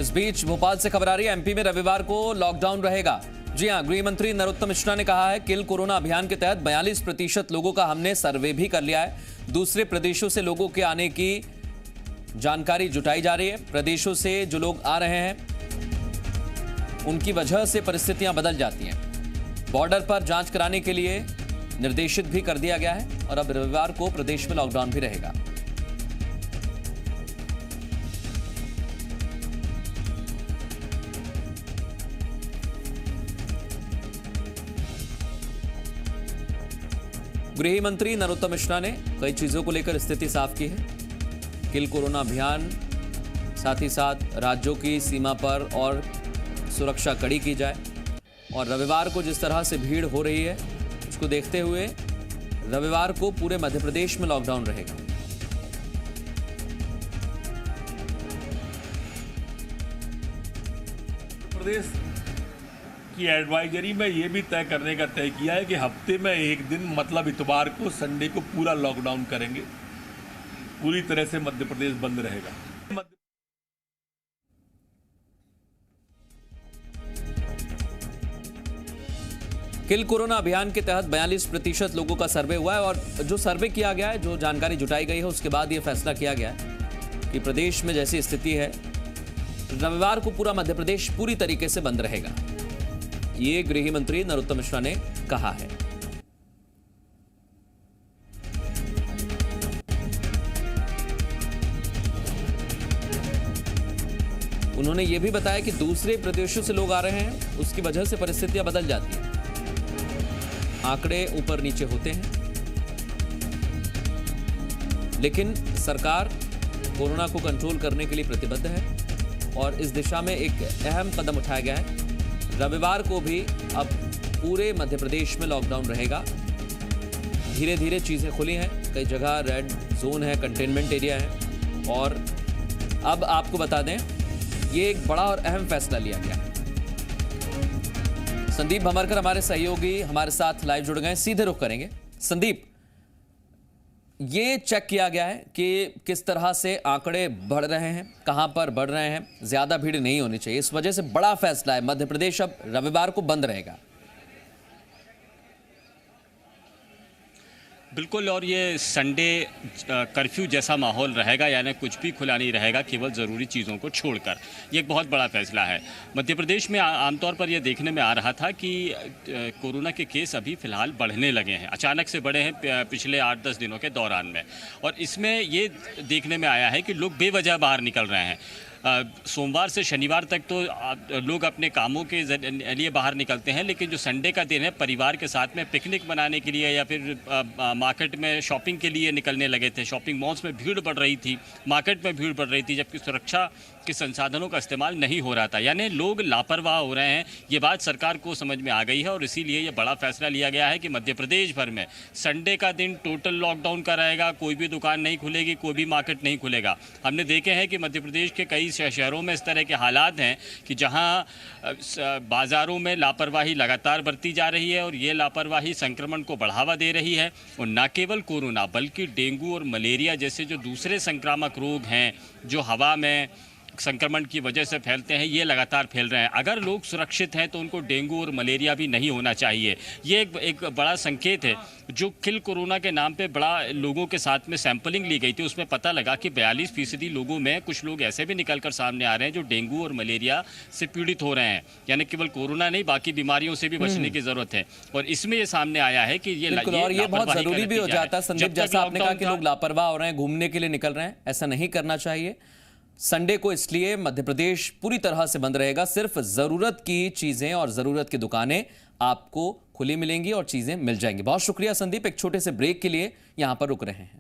इस बीच भोपाल से खबर आ रही है, एमपी में रविवार को लॉकडाउन रहेगा। जी हां, गृह मंत्री नरोत्तम मिश्रा ने कहा है, किल कोरोना अभियान के तहत 42% लोगों का हमने सर्वे भी कर लिया है। दूसरे प्रदेशों से लोगों के आने की जानकारी जुटाई जा रही है। प्रदेशों से जो लोग आ रहे हैं उनकी वजह से परिस्थितियां बदल जाती हैं। बॉर्डर पर जांच कराने के लिए निर्देशित भी कर दिया गया है और अब रविवार को प्रदेश में लॉकडाउन भी रहेगा। गृह मंत्री नरोत्तम मिश्रा ने कई चीजों को लेकर स्थिति साफ की है। किल कोरोना अभियान, साथ ही साथ राज्यों की सीमा पर और सुरक्षा कड़ी की जाए और रविवार को जिस तरह से भीड़ हो रही है उसको देखते हुए रविवार को पूरे मध्य प्रदेश में लॉकडाउन रहेगा। प्रदेश की एडवाइजरी में ये भी तय करने का तय किया है कि हफ्ते में एक दिन, मतलब इतवार को, संडे को पूरा लॉकडाउन करेंगे। पूरी तरह से मध्य प्रदेश बंद रहेगा। किल कोरोना अभियान के तहत 42% लोगों का सर्वे हुआ है और जो सर्वे किया गया है, जो जानकारी जुटाई गई है, उसके बाद यह फैसला किया गया है कि प्रदेश में जैसी स्थिति है, रविवार को पूरा मध्य प्रदेश पूरी तरीके से बंद रहेगा। ये गृह मंत्री नरोत्तम मिश्रा ने कहा है। उन्होंने यह भी बताया कि दूसरे प्रदेशों से लोग आ रहे हैं, उसकी वजह से परिस्थितियां बदल जाती हैं। आंकड़े ऊपर नीचे होते हैं, लेकिन सरकार कोरोना को कंट्रोल करने के लिए प्रतिबद्ध है और इस दिशा में एक अहम कदम उठाया गया है। रविवार को भी अब पूरे मध्य प्रदेश में लॉकडाउन रहेगा। धीरे धीरे चीजें खुली हैं, कई जगह रेड जोन है, कंटेनमेंट एरिया है और अब आपको बता दें, ये एक बड़ा और अहम फैसला लिया गया है। संदीप भमरकर हमारे सहयोगी हमारे साथ लाइव जुड़ गए, सीधे रुख करेंगे। संदीप, ये चेक किया गया है कि किस तरह से आंकड़े बढ़ रहे हैं, कहां पर बढ़ रहे हैं, ज्यादा भीड़ नहीं होनी चाहिए, इस वजह से बड़ा फैसला है, मध्य प्रदेश अब रविवार को बंद रहेगा। बिल्कुल, और ये संडे कर्फ्यू जैसा माहौल रहेगा, यानी कुछ भी खुला नहीं रहेगा, केवल ज़रूरी चीज़ों को छोड़कर। ये एक बहुत बड़ा फैसला है। मध्य प्रदेश में आमतौर पर यह देखने में आ रहा था कि कोरोना के केस अभी फ़िलहाल बढ़ने लगे हैं, अचानक से बढ़े हैं पिछले 8-10 दिनों के दौरान में। और इसमें ये देखने में आया है कि लोग बेवजह बाहर निकल रहे हैं। सोमवार से शनिवार तक तो लोग अपने कामों के लिए बाहर निकलते हैं, लेकिन जो संडे का दिन है, परिवार के साथ में पिकनिक मनाने के लिए या फिर मार्केट में शॉपिंग के लिए निकलने लगे थे। शॉपिंग मॉल्स में भीड़ बढ़ रही थी, मार्केट में भीड़ बढ़ रही थी, जबकि सुरक्षा के संसाधनों का इस्तेमाल नहीं हो रहा था, यानी लोग लापरवाह हो रहे हैं। ये बात सरकार को समझ में आ गई है और इसीलिए ये बड़ा फैसला लिया गया है कि मध्य प्रदेश भर में संडे का दिन टोटल लॉकडाउन का रहेगा। कोई भी दुकान नहीं खुलेगी, कोई भी मार्केट नहीं खुलेगा। हमने देखे हैं कि मध्य प्रदेश के कई शहरों में इस तरह के हालात हैं कि जहां बाज़ारों में लापरवाही लगातार बरती जा रही है और ये लापरवाही संक्रमण को बढ़ावा दे रही है। और न केवल कोरोना बल्कि डेंगू और मलेरिया जैसे जो दूसरे संक्रामक रोग हैं, जो हवा में संक्रमण की वजह से फैलते हैं, ये लगातार फैल रहे हैं। अगर लोग सुरक्षित हैं तो उनको डेंगू और मलेरिया भी नहीं होना चाहिए। ये एक बड़ा संकेत है। जो किल कोरोना के नाम पे बड़ा लोगों के साथ में सैंपलिंग ली गई थी, उसमें पता लगा कि 42% लोगों में कुछ लोग ऐसे भी निकलकर सामने आ रहे हैं जो डेंगू और मलेरिया से पीड़ित हो रहे हैं। यानी केवल कोरोना नहीं, बाकी बीमारियों से भी बचने की जरूरत है। और इसमें ये सामने आया है कि ये बहुत जरूरी भी हो जाता है। संदीप, जैसा आपने कहा कि लोग लापरवाह हो रहे हैं, घूमने के लिए निकल रहे हैं, ऐसा नहीं करना चाहिए। संडे को इसलिए मध्य प्रदेश पूरी तरह से बंद रहेगा। सिर्फ जरूरत की चीजें और जरूरत की दुकानें आपको खुली मिलेंगी और चीजें मिल जाएंगी। बहुत शुक्रिया संदीप, एक छोटे से ब्रेक के लिए यहां पर रुक रहे हैं।